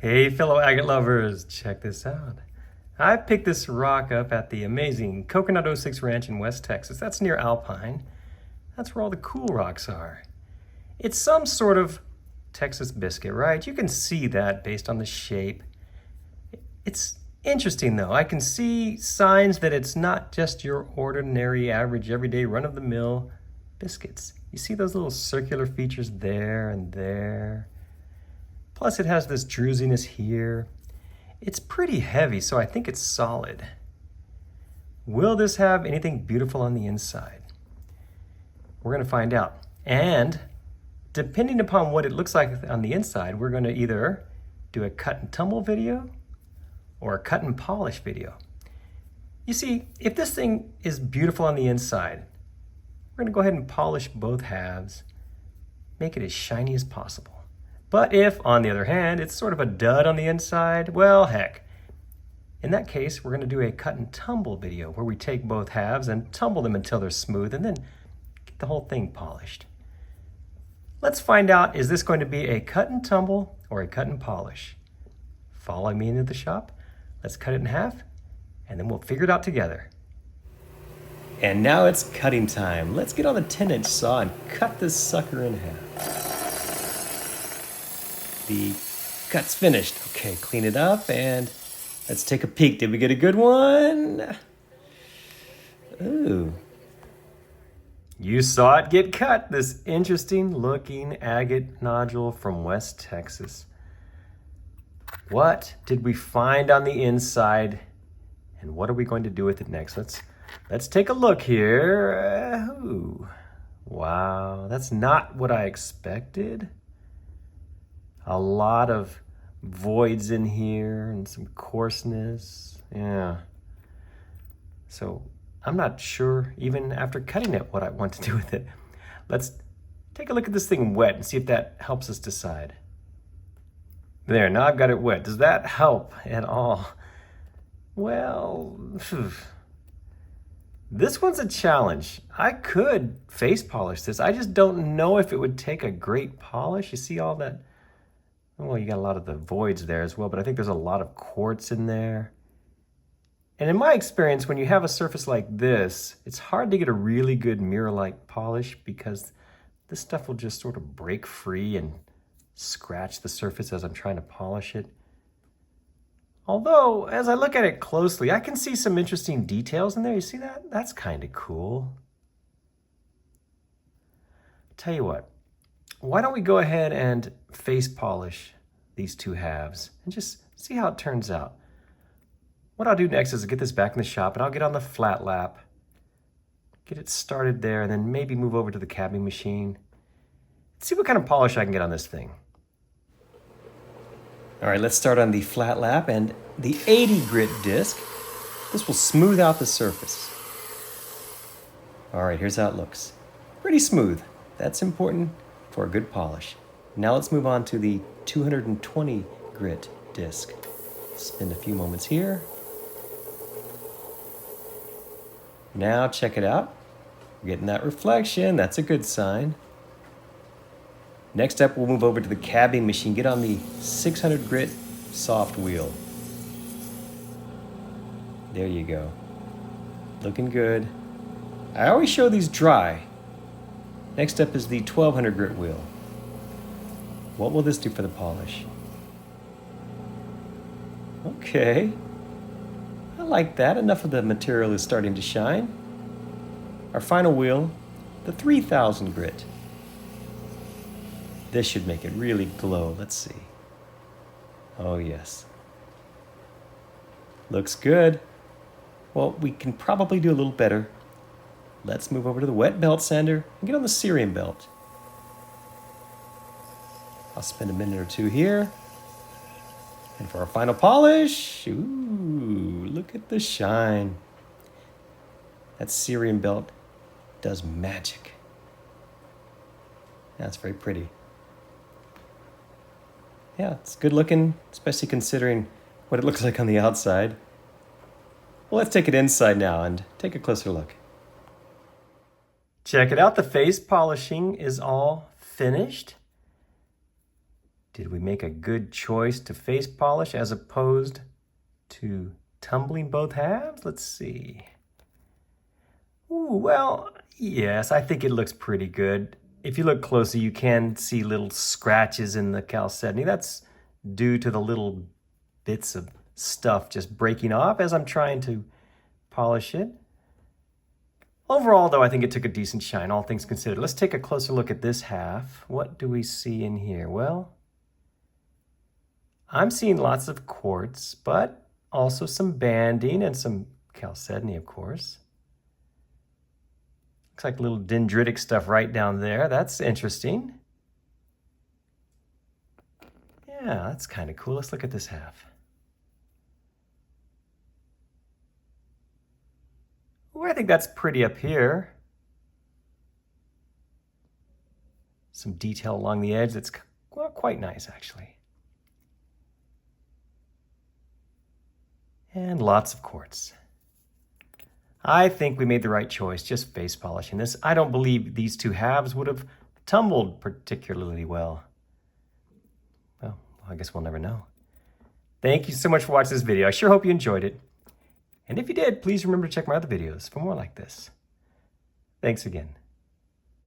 Hey fellow agate lovers, check this out. I picked this rock up at the amazing Kokernot 06 Ranch in West Texas. That's near Alpine. That's where all the cool rocks are. It's some sort of Texas biscuit, right? You can see that based on the shape. It's interesting though. I can see signs that it's not just your ordinary, average, everyday, run-of-the-mill biscuits. You see those little circular features there and there? Plus it has this drusiness here. It's pretty heavy, so I think it's solid. Will this have anything beautiful on the inside? We're gonna find out. And depending upon what it looks like on the inside, we're gonna either do a cut and tumble video or a cut and polish video. You see, if this thing is beautiful on the inside, we're gonna go ahead and polish both halves, make it as shiny as possible. But if, on the other hand, it's sort of a dud on the inside, well, heck. In that case, we're gonna do a cut and tumble video where we take both halves and tumble them until they're smooth and then get the whole thing polished. Let's find out, is this going to be a cut and tumble or a cut and polish? Follow me into the shop, let's cut it in half, and then we'll figure it out together. And now it's cutting time. Let's get on the 10-inch saw and cut this sucker in half. The cut's finished. Okay, clean it up and let's take a peek. Did we get a good one? Ooh. You saw it get cut, this interesting looking agate nodule from West Texas. What did we find on the inside and what are we going to do with it next? Let's take a look here. Ooh. Wow, that's not what I expected. A lot of voids in here and some coarseness. Yeah. So I'm not sure, even after cutting it, what I want to do with it. Let's take a look at this thing wet and see if that helps us decide. There, now I've got it wet. Does that help at all? Well, this one's a challenge. I could face polish this. I just don't know if it would take a great polish. You see all that? Well, you got a lot of the voids there as well, but I think there's a lot of quartz in there. And in my experience, when you have a surface like this, it's hard to get a really good mirror-like polish because this stuff will just sort of break free and scratch the surface as I'm trying to polish it. Although, as I look at it closely, I can see some interesting details in there. You see that? That's kind of cool. Tell you what. Why don't we go ahead and face polish these two halves and just see how it turns out. What I'll do next is get this back in the shop and I'll get on the flat lap, get it started there, and then maybe move over to the cabbing machine. See what kind of polish I can get on this thing. All right, let's start on the flat lap and the 80 grit disc. This will smooth out the surface. All right, here's how it looks. Pretty smooth. That's important for a good polish. Now let's move on to the 220 grit disc. Spend a few moments here. Now check it out. We're getting that reflection. That's a good sign. Next up, we'll move over to the cabbing machine. Get on the 600 grit soft wheel. There you go. Looking good. I always show these dry. Next up is the 1200 grit wheel. What will this do for the polish? Okay. I like that. Enough of the material is starting to shine. Our final wheel, the 3000 grit. This should make it really glow. Let's see. Oh yes. Looks good. Well, we can probably do a little better. Let's move over to the wet belt sander and get on the cerium belt. I'll spend a minute or two here. And for our final polish, ooh, look at the shine. That cerium belt does magic. That's very pretty. Yeah, it's good looking, especially considering what it looks like on the outside. Well, let's take it inside now and take a closer look. Check it out, the face polishing is all finished. Did we make a good choice to face polish as opposed to tumbling both halves? Let's see. Ooh, well, yes, I think it looks pretty good. If you look closer, you can see little scratches in the chalcedony. That's due to the little bits of stuff just breaking off as I'm trying to polish it. Overall, though, I think it took a decent shine, all things considered. Let's take a closer look at this half. What do we see in here? Well, I'm seeing lots of quartz, but also some banding and some chalcedony, of course. Looks like little dendritic stuff right down there. That's interesting. Yeah, that's kind of cool. Let's look at this half. Ooh, I think that's pretty up here. Some detail along the edge that's quite nice, actually. And lots of quartz. I think we made the right choice, just face polishing this. I don't believe these two halves would have tumbled particularly well. Well, I guess we'll never know. Thank you so much for watching this video. I sure hope you enjoyed it. And if you did, please remember to check my other videos for more like this. Thanks again.